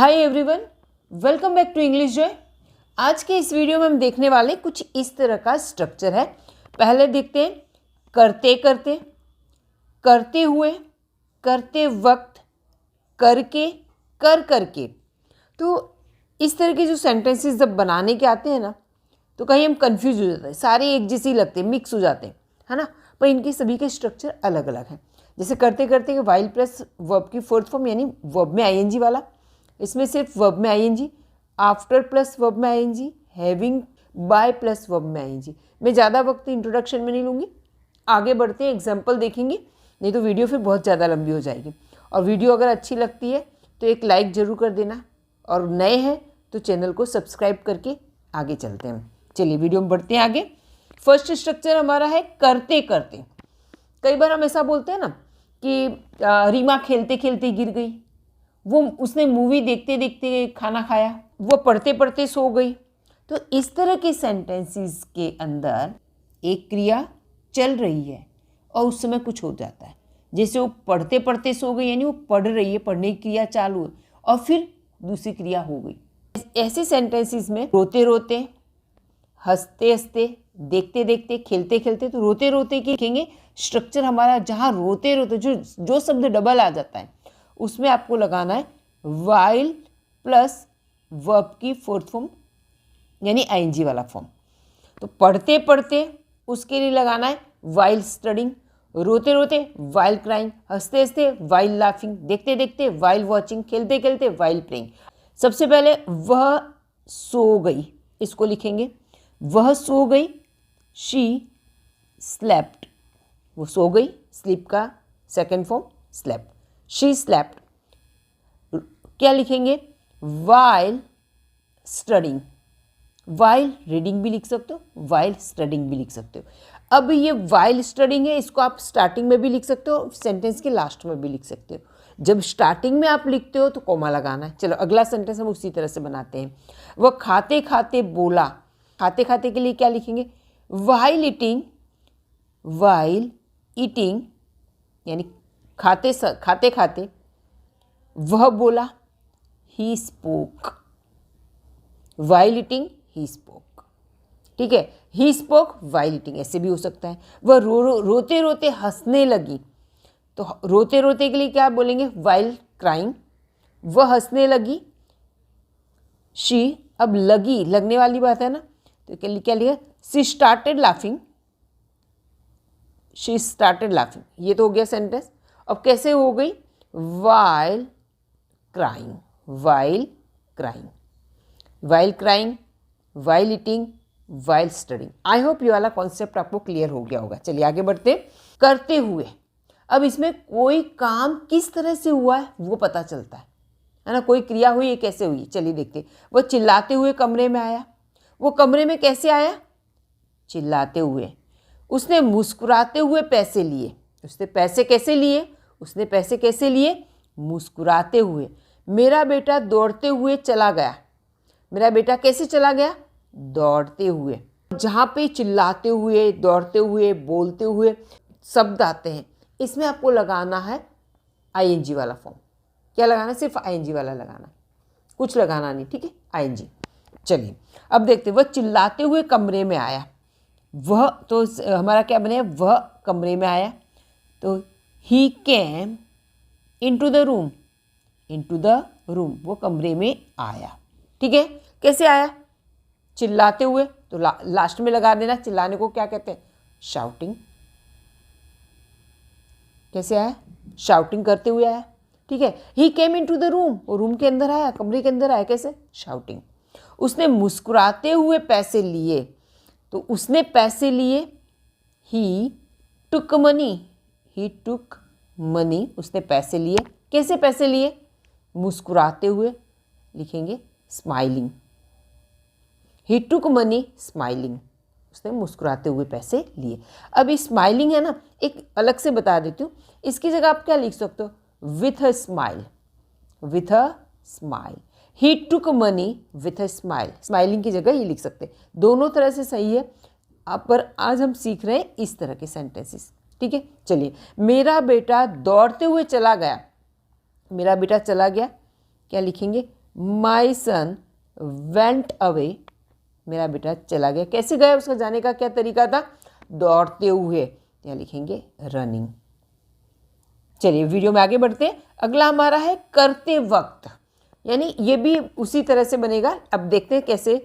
Hi everyone, welcome back to English Joy. आज के इस वीडियो में हम देखने वाले कुछ इस तरह का स्ट्रक्चर है। पहले देखते हैं करते करते, करते हुए, करते वक्त, करके, कर करके। तो इस तरह के जो सेंटेंसेस जब बनाने के आते हैं ना, तो कहीं हम कंफ्यूज हो जाते हैं, सारे एक जैसे ही लगते हैं, मिक्स हो जाते हैं, है ना। पर इनके सभी के स्ट्रक्चर अलग अलग हैं। जैसे करते करते के वाइल प्लस वर्ब की फोर्थ फॉर्म यानी वर्ब में आईएनजी वाला, इसमें सिर्फ वर्ब में आईएनजी, आफ्टर प्लस वर्ब में ING, having, by plus verb में आईएनजी। मैं ज़्यादा वक्त इंट्रोडक्शन में नहीं लूँगी, आगे बढ़ते हैं, एग्जाम्पल देखेंगे, नहीं तो वीडियो फिर बहुत ज़्यादा लंबी हो जाएगी। और वीडियो अगर अच्छी लगती है तो एक लाइक ज़रूर कर देना, और नए हैं तो चैनल को सब्सक्राइब करके आगे चलते हैं। चलिए वीडियो में बढ़ते हैं आगे। फर्स्ट स्ट्रक्चर हमारा है करते करते। कई बार हम ऐसा बोलते हैं ना कि रीमा खेलते खेलते गिर गई, वो उसने मूवी देखते देखते खाना खाया, वो पढ़ते पढ़ते सो गई। तो इस तरह के सेंटेंसेस के अंदर एक क्रिया चल रही है और उस समय कुछ हो जाता है। जैसे वो पढ़ते पढ़ते सो गई यानी वो पढ़ रही है, पढ़ने की क्रिया चालू है और फिर दूसरी क्रिया हो गई। ऐसे सेंटेंसेस में रोते रोते, हंसते हंसते, देखते देखते, खेलते खेलते, तो रोते रोते की लिखेंगे स्ट्रक्चर हमारा। जहाँ रोते रोते जो शब्द डबल आ जाता है उसमें आपको लगाना है वाइल प्लस वर्ब की फोर्थ फॉर्म यानी आईएनजी वाला फॉर्म। तो पढ़ते पढ़ते उसके लिए लगाना है वाइल स्टडिंग, रोते रोते वाइल क्राइंग, हंसते हंसते वाइल लाफिंग, देखते देखते वाइल वॉचिंग, खेलते खेलते वाइल प्लेइंग। सबसे पहले वह सो गई, इसको लिखेंगे वह सो गई, शी स्लेप्ट, वो सो गई, स्लीप का second form slept, she slept. क्या लिखेंगे वाइल स्टडिंग, वाइल रीडिंग भी लिख सकते हो, वाइल स्टडिंग भी लिख सकते हो। अब ये वाइल स्टडिंग है, इसको आप स्टार्टिंग में भी लिख सकते हो, सेंटेंस के लास्ट में भी लिख सकते हो। जब स्टार्टिंग में आप लिखते हो तो कोमा लगाना है। चलो अगला सेंटेंस हम उसी तरह से बनाते हैं। वह खाते खाते बोला, खाते खाते के लिए क्या लिखेंगे वाइल ईटिंग, वाइल ईटिंग यानी खाते खाते खाते वह बोला, he spoke, while eating he spoke. ठीक है, ही स्पोक वाइल ईटिंग ऐसे भी हो सकता है। वह रोते रोते हंसने लगी, तो रोते रोते के लिए क्या बोलेंगे वाइल क्राइंग, वह हंसने लगी, शी, अब लगी लगने वाली बात है ना, तो क्या लिखा she started laughing, she started laughing. ये तो हो गया सेंटेंस। अब कैसे हो गई while crying, while crying, while crying, while eating, while studying. I hope ये वाला कॉन्सेप्ट आपको क्लियर हो गया होगा। चलिए आगे बढ़ते। करते हुए, अब इसमें कोई काम किस तरह से हुआ है वो पता चलता है ना, कोई क्रिया हुई है कैसे हुई। चलिए देखते। वो चिल्लाते हुए कमरे में आया, वो कमरे में कैसे आया चिल्लाते हुए। उसने मुस्कुराते हुए पैसे लिए, उसने पैसे कैसे लिए, उसने पैसे कैसे लिए मुस्कुराते हुए। मेरा बेटा दौड़ते हुए चला गया, मेरा बेटा कैसे चला गया दौड़ते हुए। जहाँ पे चिल्लाते हुए, दौड़ते हुए, बोलते हुए शब्द आते हैं, इसमें आपको लगाना है आईएनजी वाला फॉर्म। क्या लगाना है, सिर्फ आईएनजी वाला लगाना है, कुछ लगाना नहीं, ठीक है, आईएनजी। चलिए अब देखते। वह चिल्लाते हुए कमरे में आया, वह तो हमारा क्या बने वह कमरे में आया, तो he came into the room, into the room, वो कमरे में आया। ठीक है, कैसे आया चिल्लाते हुए, तो लास्ट में लगा देना। चिल्लाने को क्या कहते हैं शाउटिंग। कैसे आया शाउटिंग करते हुए आया। ठीक है, ही केम इनटू द रूम, वो रूम के अंदर आया, कमरे के अंदर आया, कैसे शाउटिंग। उसने मुस्कुराते हुए पैसे लिए, तो उसने पैसे लिए, ही टुक मनी, ही टुक मनी, उसने पैसे लिए, कैसे पैसे लिए मुस्कुराते हुए, लिखेंगे स्माइलिंग, ही टुक मनी स्माइलिंग, उसने मुस्कुराते हुए पैसे लिए। अब ये स्माइलिंग है ना, एक अलग से बता देती हूँ, इसकी जगह आप क्या लिख सकते हो with a smile, with a smile, he took money with a smile, smiling की जगह ये लिख सकते हैं। दोनों तरह से सही है, पर आज हम सीख रहे हैं इस तरह के सेंटेंसेस। ठीक है, चलिए। मेरा बेटा दौड़ते हुए चला गया, मेरा बेटा चला गया, क्या लिखेंगे माई सन वेंट अवे, मेरा बेटा चला गया। कैसे गया, उसका जाने का क्या तरीका था, दौड़ते हुए, यहाँ लिखेंगे रनिंग। चलिए वीडियो में आगे बढ़ते हैं। अगला हमारा है करते वक्त, यानी ये भी उसी तरह से बनेगा। अब देखते हैं कैसे।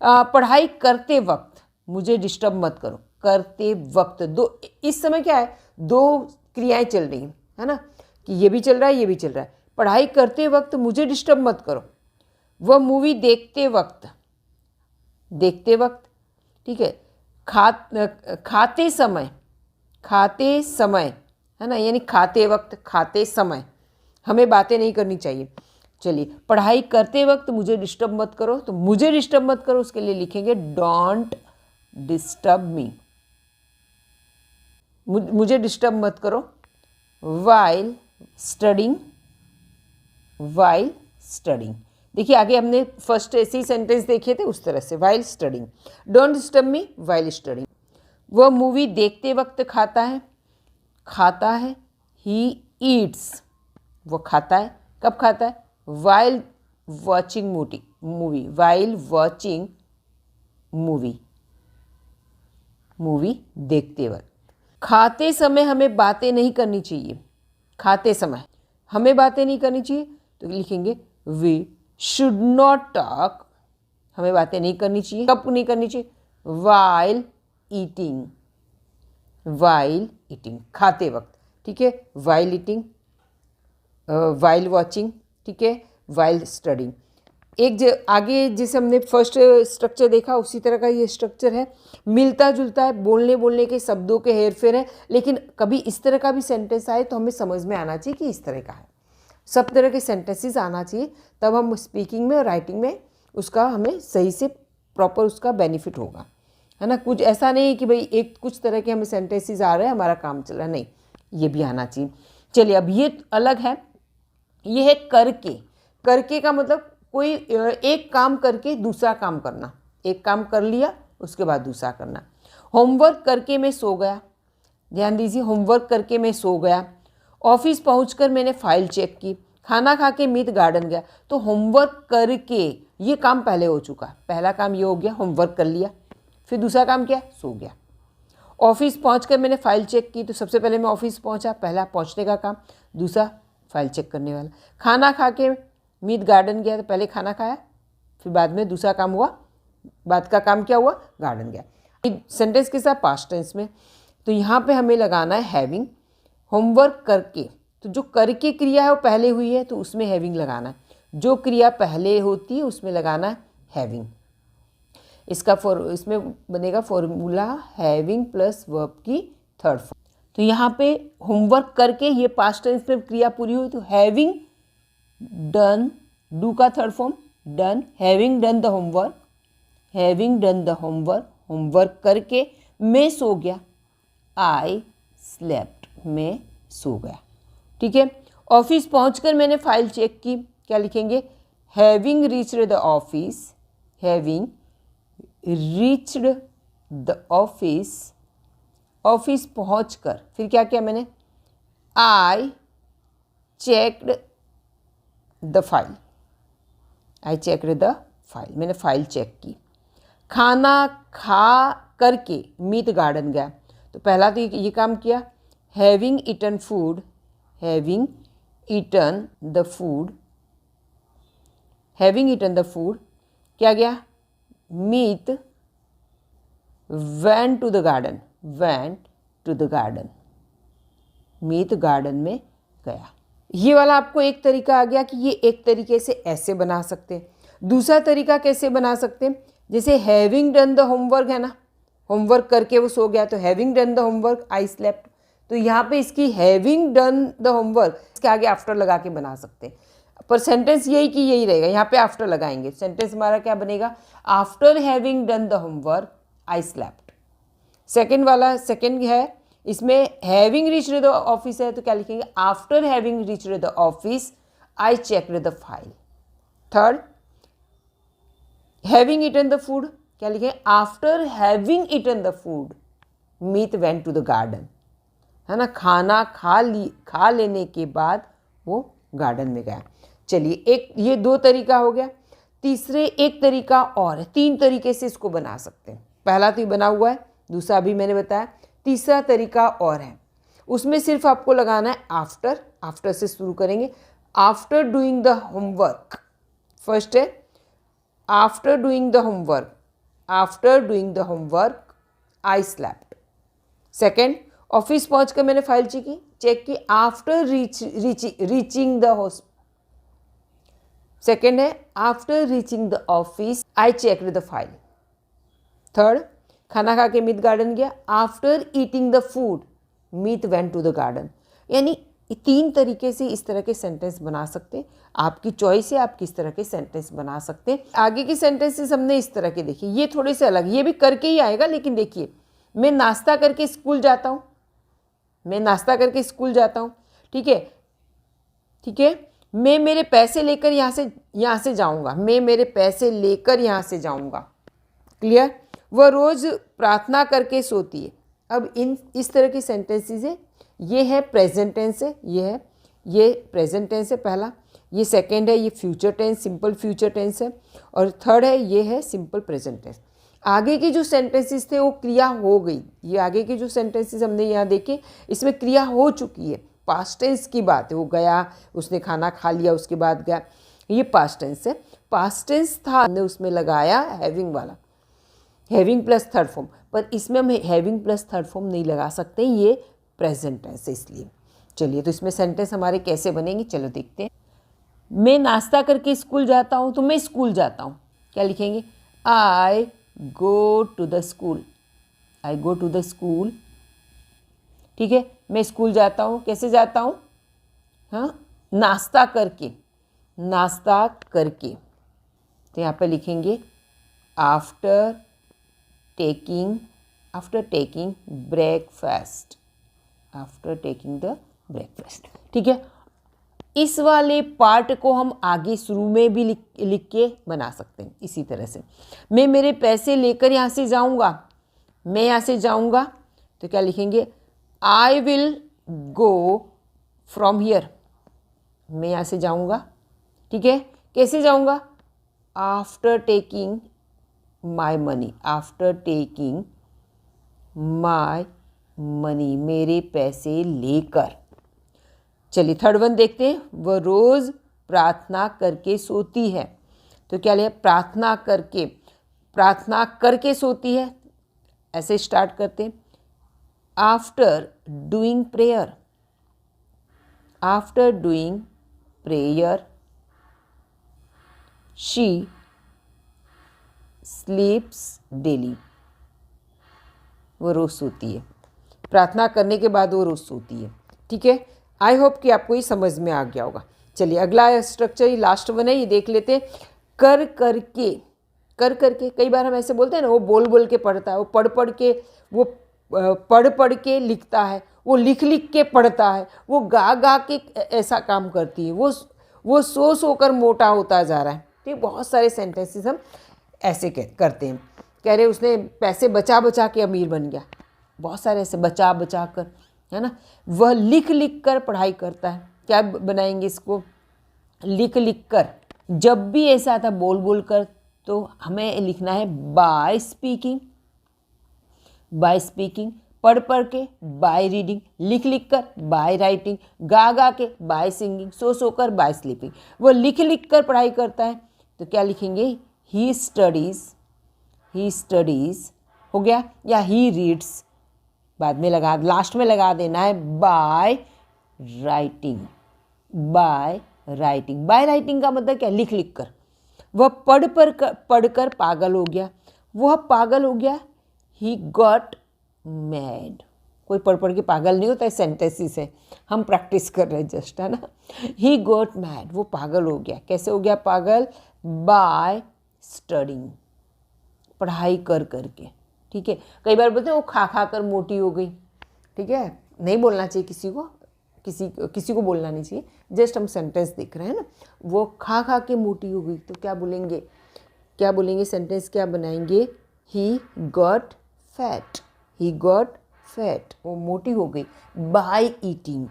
पढ़ाई करते वक्त मुझे डिस्टर्ब मत करो। करते वक्त, दो इस समय क्या है, दो क्रियाएं चल रही हैं, है ना, कि ये भी चल रहा है ये भी चल रहा है। पढ़ाई करते वक्त मुझे डिस्टर्ब मत करो। वह मूवी देखते वक्त, देखते वक्त, ठीक है। खाते समय, खाते समय, है ना, यानी खाते वक्त, खाते समय हमें बातें नहीं करनी चाहिए। चलिए, पढ़ाई करते वक्त मुझे डिस्टर्ब मत करो, तो मुझे डिस्टर्ब मत करो उसके लिए लिखेंगे डोंट डिस्टर्ब मी। मुझे डिस्टर्ब मत करो। While studying, while studying. देखिए आगे हमने फर्स्ट ऐसे ही सेंटेंस देखे थे उस तरह से, while studying. Don't disturb me while studying. वह मूवी देखते वक्त खाता है, खाता है। ही ईट्स, वो खाता है, कब खाता है, while watching movie, while watching movie, movie देखते वक्त। खाते समय हमें बातें नहीं करनी चाहिए, खाते समय हमें बातें नहीं करनी चाहिए, तो लिखेंगे वी शुड नॉट टॉक, हमें बातें नहीं करनी चाहिए। कब नहीं करनी चाहिए, वाइल ईटिंग, वाइल ईटिंग, खाते वक्त, ठीक है। वाइल ईटिंग, वाइल वॉचिंग, ठीक है, वाइल स्टडिंग। एक आगे जैसे हमने फर्स्ट स्ट्रक्चर देखा उसी तरह का ये स्ट्रक्चर है, मिलता जुलता है, बोलने के शब्दों के हेरफेर है, लेकिन कभी इस तरह का भी सेंटेंस आए तो हमें समझ में आना चाहिए कि इस तरह का है। सब तरह के सेंटेंसेस आना चाहिए, तब हम स्पीकिंग में और राइटिंग में उसका हमें सही से प्रॉपर उसका बेनिफिट होगा, है ना। कुछ ऐसा नहीं है कि भाई एक कुछ तरह के हमें सेंटेंसेस आ रहे हैं हमारा काम चल रहा है, नहीं, ये भी आना चाहिए। चलिए अब ये अलग है, ये है करके। करके का मतलब कोई एक काम करके दूसरा काम करना, एक काम कर लिया उसके बाद दूसरा करना। होमवर्क करके मैं सो गया, ध्यान दीजिए, होमवर्क करके मैं सो गया। ऑफिस पहुंचकर मैंने फाइल चेक की। खाना खा के मीत गार्डन गया। तो होमवर्क करके ये काम पहले हो चुका, पहला काम ये हो गया, होमवर्क कर लिया। फिर दूसरा काम क्या, सो गया। ऑफिस पहुंचकर मैंने फाइल चेक की, तो सबसे पहले मैं ऑफिस पहुंचा, पहला पहुंचने का काम, दूसरा फाइल चेक करने वाला। खाना खा के मीत गार्डन गया, तो पहले खाना खाया, फिर बाद में दूसरा काम हुआ, बाद का काम क्या हुआ, गार्डन गया। सेंटेंस के साथ पास्ट टेंस में, तो यहाँ पे हमें लगाना है हैविंग। होमवर्क करके, तो जो करके क्रिया है वो पहले हुई है तो उसमें हैविंग लगाना है, जो क्रिया पहले होती है उसमें लगाना है हैविंग। इसमें बनेगा फॉर्मूला हैविंग प्लस वर्ब की थर्ड फॉर्म। तो यहाँ पे होमवर्क करके ये पास्ट टेंस में क्रिया पूरी हुई, तो हैविंग डन, डू का third form done, having done the homework, having done the homework, homework करके मैं सो गया, आई स्लेप्ट, मैं सो गया, ठीक है। ऑफिस पहुंचकर मैंने फाइल चेक की, क्या लिखेंगे, having reached the office, having reached the office, office पहुंचकर फिर क्या किया मैंने, आई checked the file, I checked the file, मैंने फाइल चेक की। खाना खा करके मीत गार्डन गया, तो पहला तो ये काम किया, having eaten food, having eaten the food, having eaten the food, क्या गया, Meet went to the garden, went to the garden, Meet garden में गया। ये वाला आपको एक तरीका आ गया कि ये एक तरीके से ऐसे बना सकते हैं। दूसरा तरीका कैसे बना सकते हैं, जैसे हैविंग डन द होमवर्क है ना, होमवर्क करके वो सो गया, तो having done the homework I slept, तो यहाँ पे इसकी हैविंग डन द होमवर्क इसके आगे आफ्टर लगा के बना सकते हैं, पर सेंटेंस यही कि यही रहेगा, यहाँ पे आफ्टर लगाएंगे। सेंटेंस हमारा क्या बनेगा, after having done the homework I slept. Second वाला, सेकेंड है, इसमें हैविंग रीच्ड द ऑफिस है, तो क्या लिखेंगे, after having reached the office I checked the file. Third, having eaten the food, क्या लिखेंगे, after having eaten the food Meet went to the garden, है ना, खाना खा लेने के बाद वो गार्डन में गया। चलिए, एक ये 2 तरीका हो गया। तीसरे एक तरीका और है, 3 तरीके से इसको बना सकते हैं। पहला तो ये बना हुआ है, दूसरा अभी मैंने बताया, तीसरा तरीका और है। उसमें सिर्फ आपको लगाना है आफ्टर, आफ्टर से शुरू करेंगे। After doing the homework, first है after doing the homework, after doing the homework I slapped. Second, office पहुंच कर मैंने फाइल चेक की after reaching the hospital. Second है after reaching the office I checked the file. Third, खाना खा के Meet garden गया, after eating the food Meet went to the garden. यानी 3 तरीके से इस तरह के सेंटेंस बना सकते हैं। आपकी चॉइस है, आप किस तरह के सेंटेंस बना सकते हैं। आगे की सेंटेंसेस हमने इस तरह के देखिए, ये थोड़े से अलग, ये भी करके ही आएगा, लेकिन देखिए, मैं नाश्ता करके स्कूल जाता हूँ, मैं नाश्ता करके स्कूल जाता हूँ, ठीक है, ठीक है। मैं मेरे पैसे लेकर यहाँ से जाऊँगा, मैं मेरे पैसे लेकर यहाँ से जाऊँगा, क्लियर। वह रोज़ प्रार्थना करके सोती है। अब इस तरह की सेंटेंसेस है, ये है प्रेजेंट टेंस है, ये प्रेजेंट टेंस है पहला, ये सेकंड है, ये future tense, simple future tense है, और थर्ड है, ये है सिंपल प्रेजेंट टेंस। आगे के जो सेंटेंसेस थे वो क्रिया हो गई, ये आगे के जो सेंटेंसेस हमने यहाँ देखे इसमें क्रिया हो चुकी है, पास्ट टेंस की बात है। वो गया, उसने खाना खा लिया, उसके बाद गया, ये पास्ट टेंस है। पास्ट टेंस था, हमने उसमें लगाया हैविंग वाला, हैविंग प्लस थर्ड फॉर्म, पर इसमें हम हैविंग प्लस थर्ड फॉर्म नहीं लगा सकते, ये प्रेजेंट टेंस है इसलिए। चलिए, तो इसमें सेंटेंस हमारे कैसे बनेंगे, चलो देखते हैं। मैं नाश्ता करके स्कूल जाता हूँ, तो मैं स्कूल जाता हूँ, क्या लिखेंगे, I go to the school, I go to the school, ठीक है। मैं स्कूल जाता हूँ, कैसे जाता हूँ, हाँ, नाश्ता करके, नाश्ता करके, तो यहाँ पे लिखेंगे after taking breakfast, after taking the breakfast, ठीक है। इस वाले पार्ट को हम आगे शुरू में भी लिख के बना सकते हैं इसी तरह से। मैं मेरे पैसे लेकर यहाँ से जाऊँगा, मैं यहाँ से जाऊँगा, तो क्या लिखेंगे, I will go from here, मैं यहाँ से जाऊँगा, ठीक है। कैसे जाऊँगा, after taking my money, after taking my money, मेरे पैसे लेकर। चलिए, थर्ड वन देखते हैं। वह रोज़ प्रार्थना करके सोती है, तो क्या लिया, प्रार्थना करके सोती है, ऐसे स्टार्ट करते हैं। After doing prayer, after doing prayer she स्लीप्स daily, वो रोज़ सोती है, प्रार्थना करने के बाद वो रोज़ सोती है, ठीक है। आई होप कि आपको ये समझ में आ गया होगा। चलिए, अगला स्ट्रक्चर, ये लास्ट वन है, ये देख लेते हैं। कर करके, कई बार हम ऐसे बोलते हैं ना, वो बोल बोल के पढ़ता है, वो पढ़ पढ़ के लिखता है, वो लिख के पढ़ता है, वो गा के ऐसा काम करती है, वो सो कर मोटा होता जा रहा है, ठीक। बहुत सारे सेंटेंसेस हम ऐसे करते हैं। कह रहे उसने पैसे बचा के अमीर बन गया, बहुत सारे ऐसे बचा कर, है ना। वह लिख कर पढ़ाई करता है, क्या बनाएंगे इसको, लिख कर। जब भी ऐसा था बोल कर, तो हमें लिखना है बाय स्पीकिंग, पढ़ के बाय रीडिंग, लिख कर बाय राइटिंग, गा के बाय सिंगिंग, सो कर बाय स्लीपिंग। वो लिख कर पढ़ाई करता है, तो क्या लिखेंगे, ही स्टडीज़ हो गया, या ही रीड्स, बाद में लास्ट में लगा देना है बाय राइटिंग। बाय राइटिंग का मतलब क्या, लिख कर। वह पढ़ कर पागल हो गया, वह पागल हो गया, ही गॉट मैड। कोई पढ़ के पागल नहीं होता है, सेंटेंसेस है, हम प्रैक्टिस कर रहे हैं जस्ट, है ना। ही गॉट मैड, वो पागल हो गया, कैसे हो गया पागल, बाय स्टडिंग, पढ़ाई करके, ठीक है। कई बार बोलते हैं वो खा कर मोटी हो गई, ठीक है, नहीं बोलना चाहिए किसी को बोलना नहीं चाहिए, जस्ट हम सेंटेंस देख रहे हैं ना। वो खा के मोटी हो गई, तो क्या बोलेंगे सेंटेंस क्या बनाएंगे, ही गॉट फैट, वो मोटी हो गई बाय ईटिंग,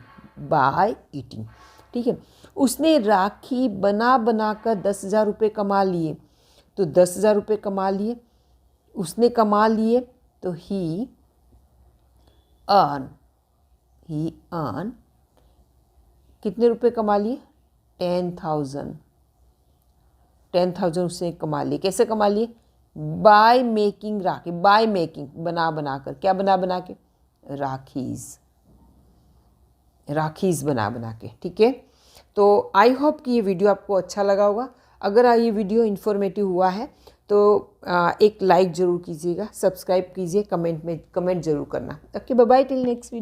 ठीक है। उसने राखी बना बना कर 10,000 रुपये कमा लिए। तो 10,000 रुपये कमा लिए, उसने कमा लिए, तो ही अर्न कितने रुपए कमा लिए? 10,000 उसने कमा लिए। कैसे कमा लिए? By making rakhi, by making बना कर, क्या बना के? राखीज बना के। ठीक है, तो आई होप कि ये वीडियो आपको अच्छा लगा होगा। अगर ये वीडियो इन्फॉर्मेटिव हुआ है तो एक लाइक ज़रूर कीजिएगा, सब्सक्राइब कीजिए, कमेंट जरूर करना। Okay, bye bye, till next video.